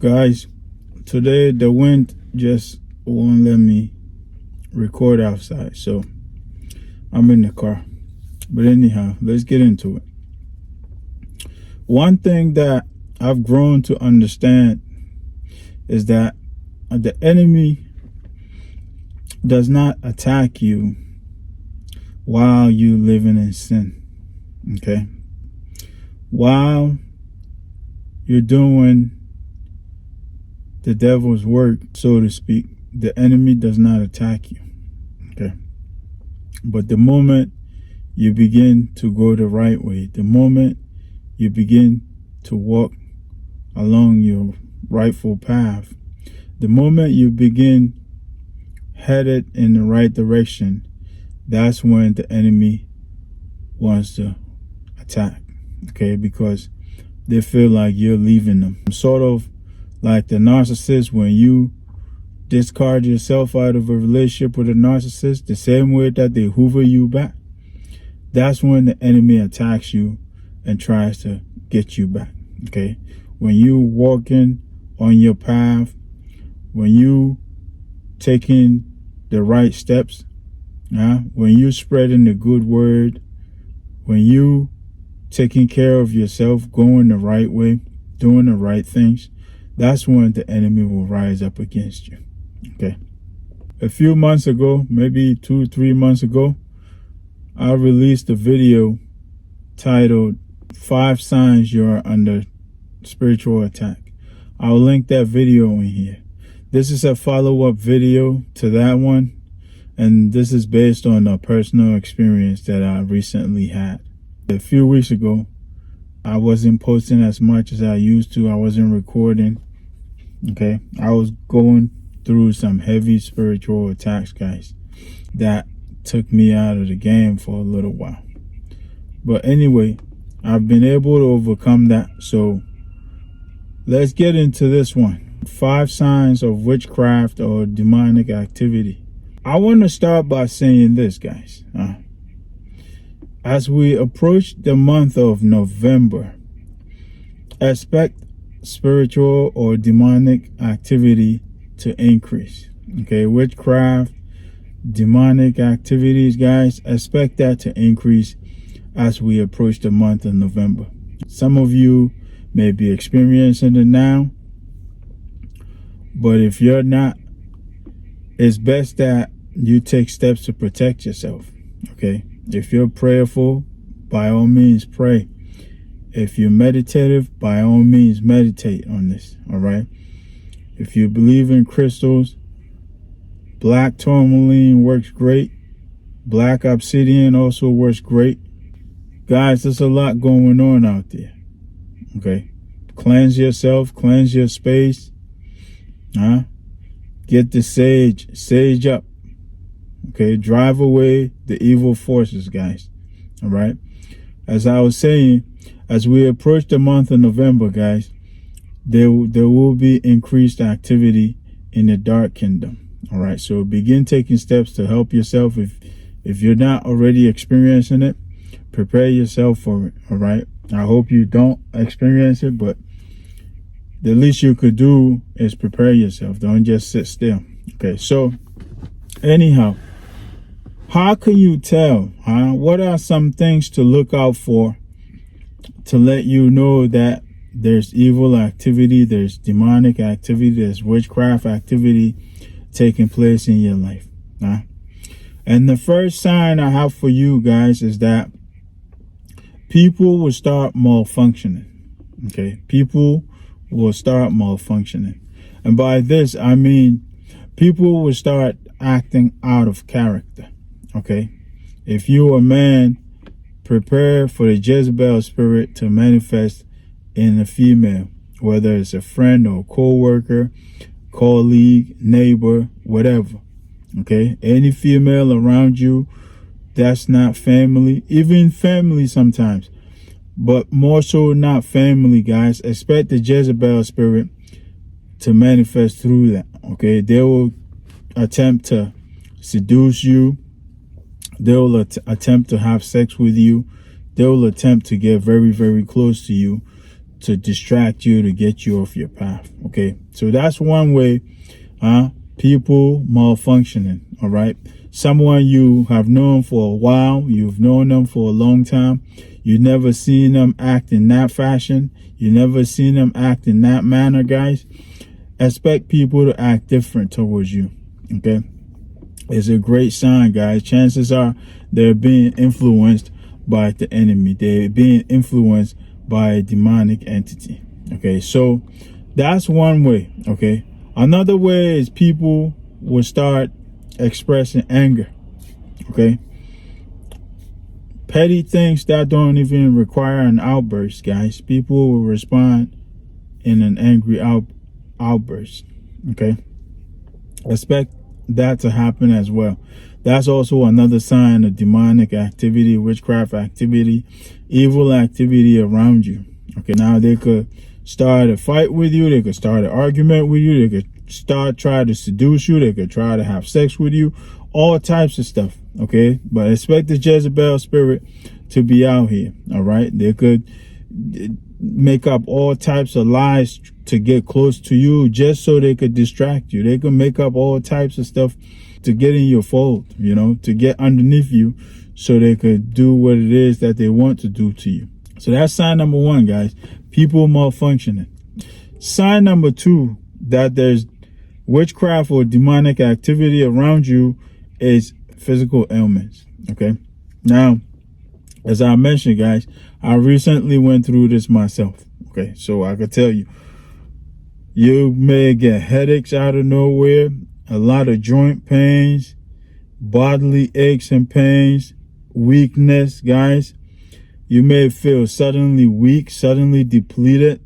Guys, today the wind just won't let me record outside, so I'm in the car. But anyhow, let's get into it. One thing that I've grown to understand is that the enemy does not attack you while you living in sin. Okay? While you're doing the devil's work, so to speak, the enemy does not attack you. Okay? But the moment you begin to go the right way, the moment you begin to walk along your rightful path, the moment you begin headed in the right direction, that's when the enemy wants to attack. Okay? Because they feel like you're leaving them. Sort of like the narcissist, when you discard yourself out of a relationship with a narcissist, the same way that they hoover you back, that's when the enemy attacks you and tries to get you back. Okay? When you walking on your path, when you taking the right steps, when you spreading the good word, when you taking care of yourself, going the right way, doing the right things, that's when the enemy will rise up against you. Okay? A few months ago, maybe 2-3 months ago, I released a video titled 5 Signs You're Under Spiritual Attack. I'll link that video in here. This is a follow-up video to that one, and this is based on a personal experience that I recently had. A few weeks ago, I wasn't posting as much as I used to. I wasn't recording. Okay? I was going through some heavy spiritual attacks, guys, that took me out of the game for a little while. But anyway, I've been able to overcome that. So let's get into this one. 5 signs of witchcraft or demonic activity. I want to start by saying this, guys. As we approach the month of November, expect spiritual or demonic activity to increase. Okay, witchcraft, demonic activities, guys, expect that to increase as we approach the month of November. Some of you may be experiencing it now, but if you're not, it's best that you take steps to protect yourself. Okay? If you're prayerful, by all means pray. If you're meditative, by all means meditate on this. All right? If you believe in crystals, black tourmaline works great. Black obsidian also works great. Guys, there's a lot going on out there. Okay? Cleanse yourself, cleanse your space. Get the sage up. Okay? Drive away the evil forces, guys. All right? As I was saying, as we approach the month of November, guys, there will be increased activity in the dark kingdom. All right? So begin taking steps to help yourself. If you're not already experiencing it, prepare yourself for it. All right? I hope you don't experience it, but the least you could do is prepare yourself. Don't just sit still. Okay? So anyhow, how can you tell? What are some things to look out for to let you know that there's evil activity, there's demonic activity, there's witchcraft activity taking place in your life? And the first sign I have for you guys is that people will start malfunctioning. Okay? People will start malfunctioning. And by this, I mean people will start acting out of character. Okay? If you're a man, prepare for the Jezebel spirit to manifest in a female, whether it's a friend or co-worker, colleague, neighbor, whatever. Okay? Any female around you that's not family, even family sometimes, but more so not family, guys. Expect the Jezebel spirit to manifest through that. Okay? They will attempt to seduce you. They will attempt to have sex with you. They will attempt to get very, very close to you to distract you, to get you off your path. Okay, so that's one way. People malfunctioning. All right, someone you have known for a while, you've known them for a long time, you never seen them act in that fashion, you never seen them act in that manner. Guys, expect people to act different towards you. Okay, it's a great sign, guys. Chances are they're being influenced by the enemy. They're being influenced by a demonic entity. Okay, so that's one way. Okay, another way is people will start expressing anger. Okay, petty things that don't even require an outburst, guys. People will respond in an angry outburst. Okay, expect that to happen as well. That's also another sign of demonic activity, witchcraft activity, evil activity around you. Okay, now they could start a fight with you, they could start an argument with you, they could try to seduce you, they could try to have sex with you, all types of stuff. Okay, but expect the Jezebel spirit to be out here. All right, they could make up all types of lies to get close to you just so they could distract you. They could make up all types of stuff to get in your fold, you know, to get underneath you so they could do what it is that they want to do to you. So that's sign number one, guys. People malfunctioning. Sign number two that there's witchcraft or demonic activity around you is physical ailments. Okay, now, as I mentioned, guys, I recently went through this myself. Okay, so I could tell you, you may get headaches out of nowhere, a lot of joint pains, bodily aches and pains, weakness, guys. You may feel suddenly weak, suddenly depleted.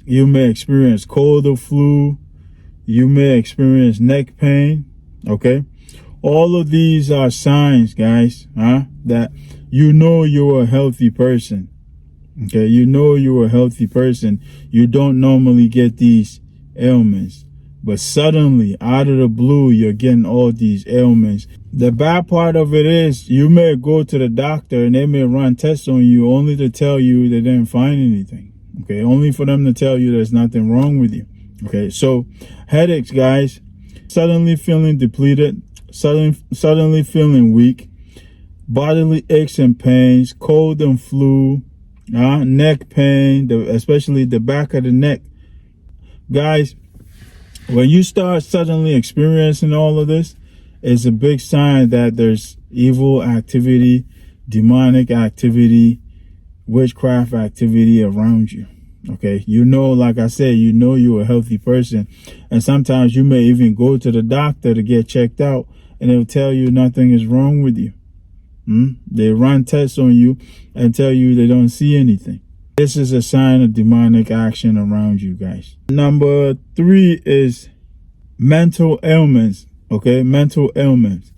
You may experience cold or flu. You may experience neck pain. Okay, all of these are signs, guys, that you know you're a healthy person. Okay, you know you're a healthy person. You don't normally get these ailments, but suddenly, out of the blue, you're getting all these ailments. The bad part of it is you may go to the doctor and they may run tests on you only to tell you they didn't find anything. Okay, only for them to tell you there's nothing wrong with you. Okay, so headaches, guys, suddenly feeling depleted, suddenly feeling weak, bodily aches and pains, cold and flu, neck pain, especially the back of the neck. Guys, when you start suddenly experiencing all of this, it's a big sign that there's evil activity, demonic activity, witchcraft activity around you. Okay, you know, like I said, you know you're a healthy person, and sometimes you may even go to the doctor to get checked out and they'll tell you nothing is wrong with you. They run tests on you and tell you they don't see anything. This is a sign of demonic action around you, guys. Number three is mental ailments. Okay, mental ailments.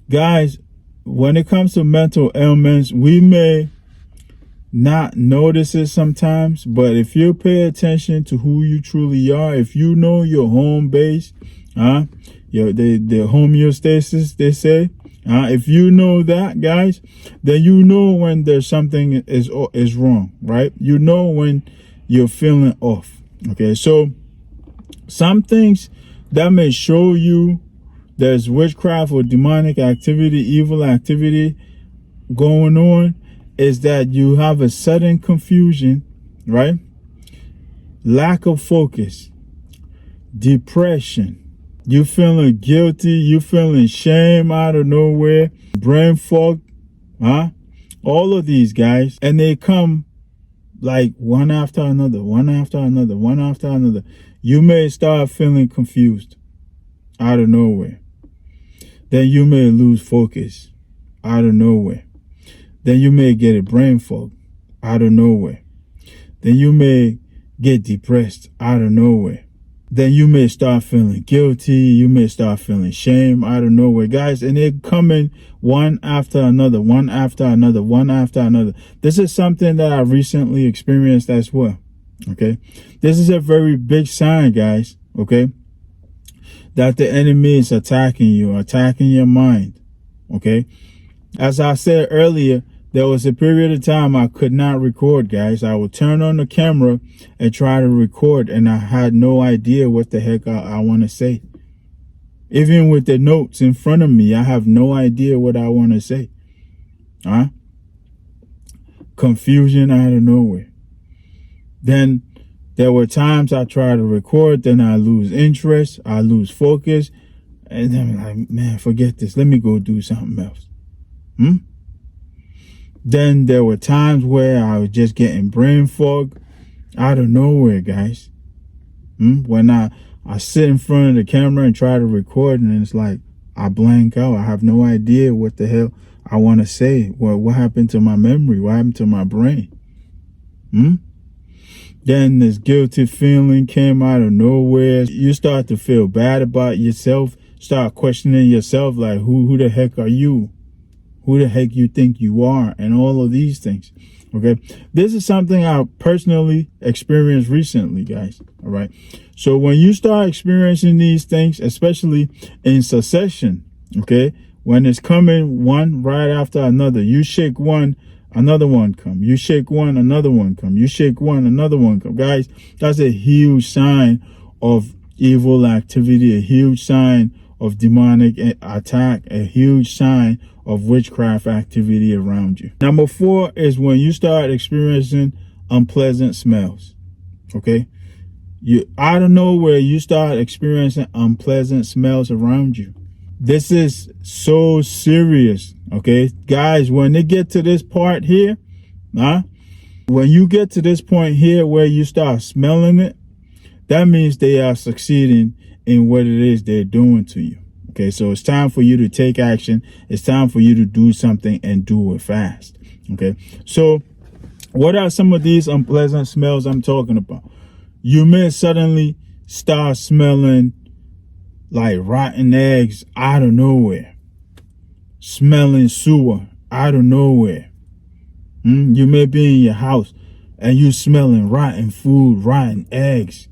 Guys, when it comes to mental ailments, we may not notice it sometimes, but if you pay attention to who you truly are, if you know your home base, the homeostasis, they say, if you know that, guys, then you know when there's something is wrong, right? You know when you're feeling off. Okay, so some things that may show you there's witchcraft or demonic activity, evil activity going on, is that you have a sudden confusion, right? Lack of focus, depression, you feeling guilty, you feeling shame out of nowhere, brain fog, all of these, guys, and they come like one after another, one after another, one after another. You may start feeling confused out of nowhere. Then you may lose focus out of nowhere. Then you may get a brain fog out of nowhere. Then you may get depressed out of nowhere. Then you may start feeling guilty. You may start feeling shame out of nowhere, guys. And they're coming one after another, one after another, one after another. This is something that I recently experienced as well. Okay, this is a very big sign, guys. Okay, that the enemy is attacking you, attacking your mind. Okay, as I said earlier, There was a period of time I could not record, guys. I would turn on the camera and try to record, and I had no idea what the heck I want to say. Even with the notes in front of me, I have no idea what I want to say. Confusion out of nowhere. Then there were times I try to record, then I lose interest, I lose focus, and then I'm like, man, forget this. Let me go do something else. Then there were times where I was just getting brain fog out of nowhere, guys. When I sit in front of the camera and try to record, and it's like I blank out. I have no idea what the hell I want to say. What happened to my memory? What happened to my brain? Then this guilty feeling came out of nowhere. You start to feel bad about yourself. Start questioning yourself, like, who the heck are you? Who the heck you think you are? And all of these things. Okay. This is something I personally experienced recently, guys. All right. So when you start experiencing these things, especially in succession, okay, when it's coming one right after another, you shake one, another one come. You shake one, another one come. You shake one, another one come. Guys, that's a huge sign of evil activity, a huge sign of demonic attack, a huge sign of witchcraft activity around you. Number 4 is when you start experiencing unpleasant smells. Okay? You out of nowhere, you start experiencing unpleasant smells around you. This is so serious. Okay? Guys, when they get to this part here, when you get to this point here where you start smelling it, that means they are succeeding in what it is they're doing to you. Okay, so it's time for you to take action. It's time for you to do something and do it fast. Okay, so what are some of these unpleasant smells I'm talking about? You may suddenly start smelling like rotten eggs out of nowhere, smelling sewer out of nowhere. You may be in your house and you smelling rotten food, rotten eggs,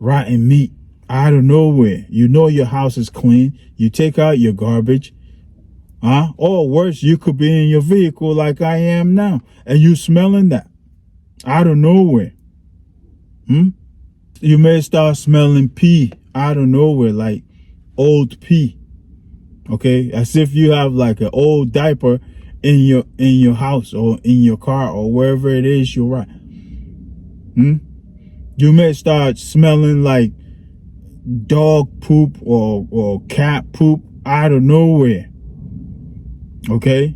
rotten meat out of nowhere. You know your house is clean. You take out your garbage. Or worse, you could be in your vehicle like I am now, and you smelling that out of nowhere. You may start smelling pee out of nowhere, like old pee. Okay, as if you have like an old diaper in your house or in your car or wherever it is you're at. You may start smelling like dog poop or cat poop out of nowhere. Okay,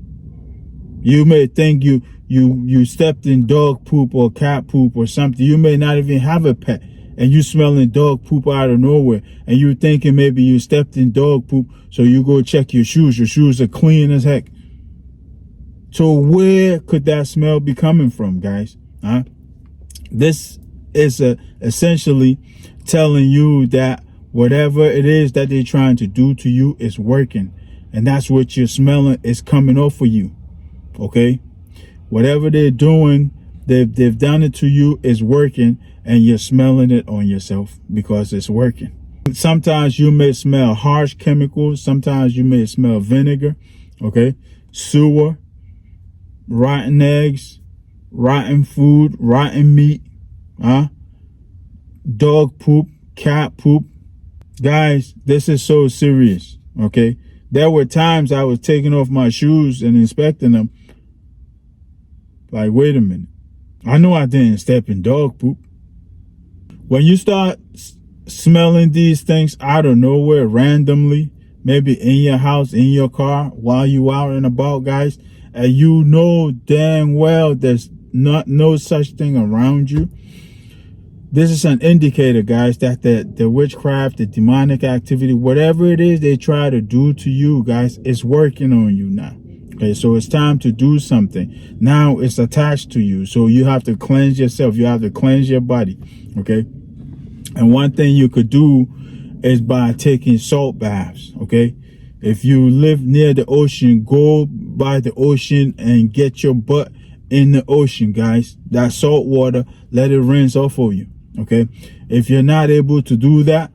you may think you stepped in dog poop or cat poop or something. You may not even have a pet, and you smelling dog poop out of nowhere, and you're thinking maybe you stepped in dog poop, so you go check your shoes. Your shoes are clean as heck. So where could that smell be coming from, guys? This is essentially telling you that whatever it is that they're trying to do to you is working, and that's what you're smelling is coming off of you. Okay, whatever they're doing, they've done it to you is working, and you're smelling it on yourself because it's working. Sometimes you may smell harsh chemicals. Sometimes you may smell vinegar. Okay, sewer, rotten eggs, rotten food, rotten meat, dog poop, cat poop. Guys, this is so serious. Okay, there were times I was taking off my shoes and inspecting them. Like, wait a minute, I know I didn't step in dog poop. When you start smelling these things out of nowhere randomly, maybe in your house, in your car, while you out and about, guys, and you know damn well there's no such thing around you, this is an indicator, guys, that the witchcraft, the demonic activity, whatever it is they try to do to you, guys, is working on you now. Okay, so it's time to do something. Now it's attached to you, so you have to cleanse yourself. You have to cleanse your body. Okay, and one thing you could do is by taking salt baths. Okay, if you live near the ocean, go by the ocean and get your butt in the ocean, guys. That salt water, let it rinse off of you. Okay, if you're not able to do that,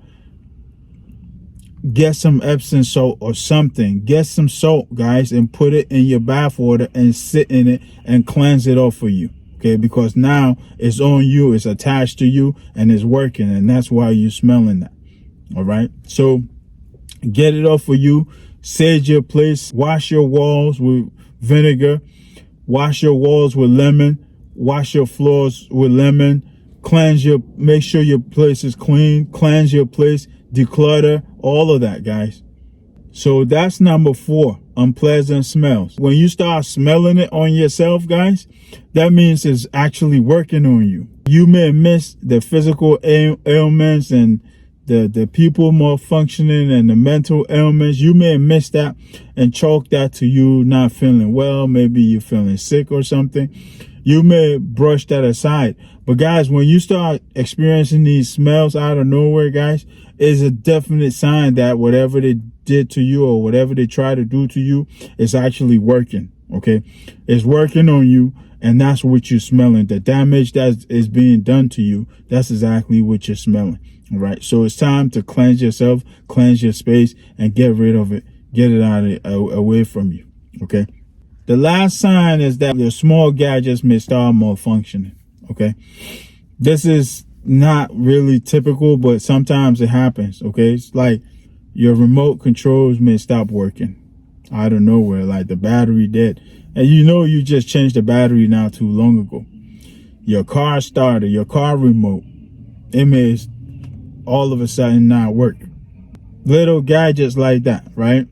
get some Epsom salt or something. Get some salt, guys, and put it in your bath water and sit in it and cleanse it off for you. Okay, because now it's on you, it's attached to you, and it's working, and that's why you're smelling that. All right, so get it off for you. Sage your place. Wash your walls with vinegar. Wash your walls with lemon. Wash your floors with lemon. Make sure your place is clean. Cleanse your place. Declutter. All of that, guys. So that's number 4, unpleasant smells. When you start smelling it on yourself, guys, that means it's actually working on you. You may miss the physical ailments and the people malfunctioning and the mental ailments. You may miss that and chalk that to you not feeling well. Maybe you're feeling sick or something. You may brush that aside. But guys, when you start experiencing these smells out of nowhere, guys, is a definite sign that whatever they did to you or whatever they try to do to you is actually working. Okay, it's working on you, and that's what you're smelling. The damage that is being done to you, that's exactly what you're smelling. All right, so it's time to cleanse yourself, cleanse your space, and get rid of it. Get it away from you. Okay. The last sign is that your small gadgets may start malfunctioning. Okay, this is not really typical, but sometimes it happens. Okay, it's like your remote controls may stop working out of nowhere, like the battery dead, and you just changed the battery not too long ago. Your car starter, your car remote, it may all of a sudden not work. Little gadgets like that, right?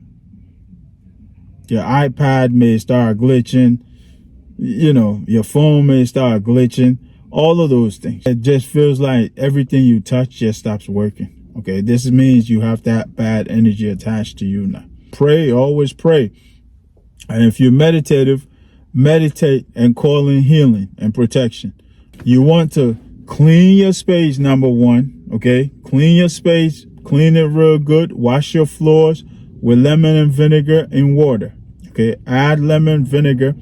Your iPad may start glitching, your phone may start glitching, all of those things. It just feels like everything you touch just stops working. Okay, this means you have that bad energy attached to you now. Pray, always pray. And if you're meditative, meditate and call in healing and protection. You want to clean your space, number 1, okay? Clean your space, clean it real good. Wash your floors with lemon and vinegar and water. Okay, add lemon, vinegar,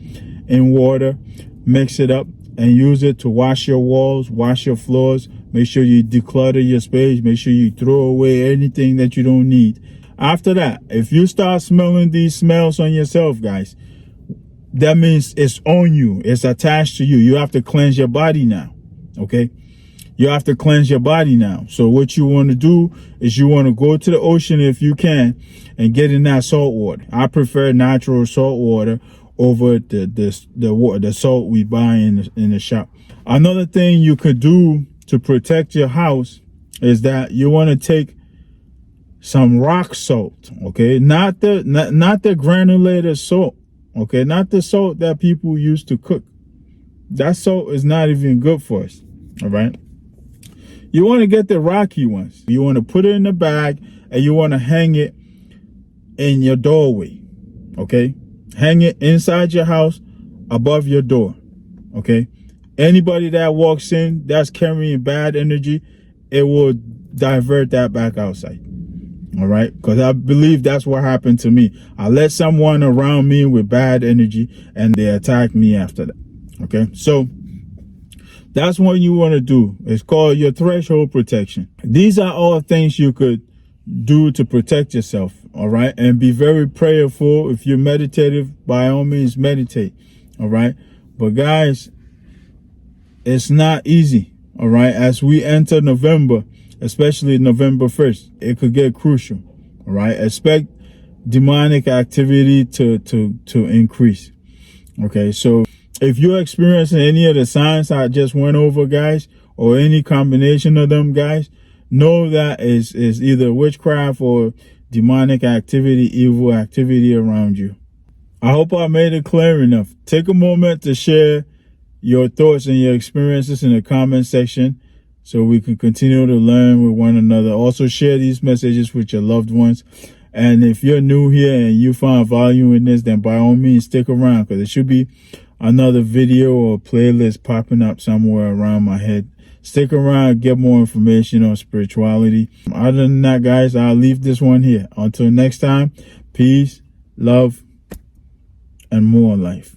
and water, mix it up, and use it to wash your walls, wash your floors. Make sure you declutter your space. Make sure you throw away anything that you don't need. After that, if you start smelling these smells on yourself, guys, that means it's on you. It's attached to you. You have to cleanse your body now, okay? You have to cleanse your body now. So what you want to do is you want to go to the ocean if you can and get in that salt water. I prefer natural salt water over the salt we buy in the shop. Another thing you could do to protect your house is that you want to take some rock salt, okay? Not the granulated salt, okay? Not the salt that people use to cook. That salt is not even good for us, all right? You want to get the rocky ones. You want to put it in a bag and you want to hang it in your doorway, okay? Hang it inside your house above your door, okay? Anybody that walks in that's carrying bad energy, it will divert that back outside, all right? Because I believe that's what happened to me. I let someone around me with bad energy and they attacked me after that, okay? So that's what you want to do. It's called your threshold protection. These are all things you could do to protect yourself, all right? And be very prayerful. If you're meditative, by all means, meditate, all right? But guys, it's not easy, all right? As we enter November, especially November 1st, it could get crucial, all right? Expect demonic activity to increase, okay? So if you're experiencing any of the signs I just went over, guys, or any combination of them, guys, know that is either witchcraft or demonic activity, evil activity around you. I hope I made it clear enough. Take a moment to share your thoughts and your experiences in the comment section so we can continue to learn with one another. Also share these messages with your loved ones. And if you're new here and you find value in this, then by all means stick around, because it should be another video or playlist popping up somewhere around my head. Stick around, get more information on spirituality. Other than that, guys, I'll leave this one here. Until next time, peace, love, and more life.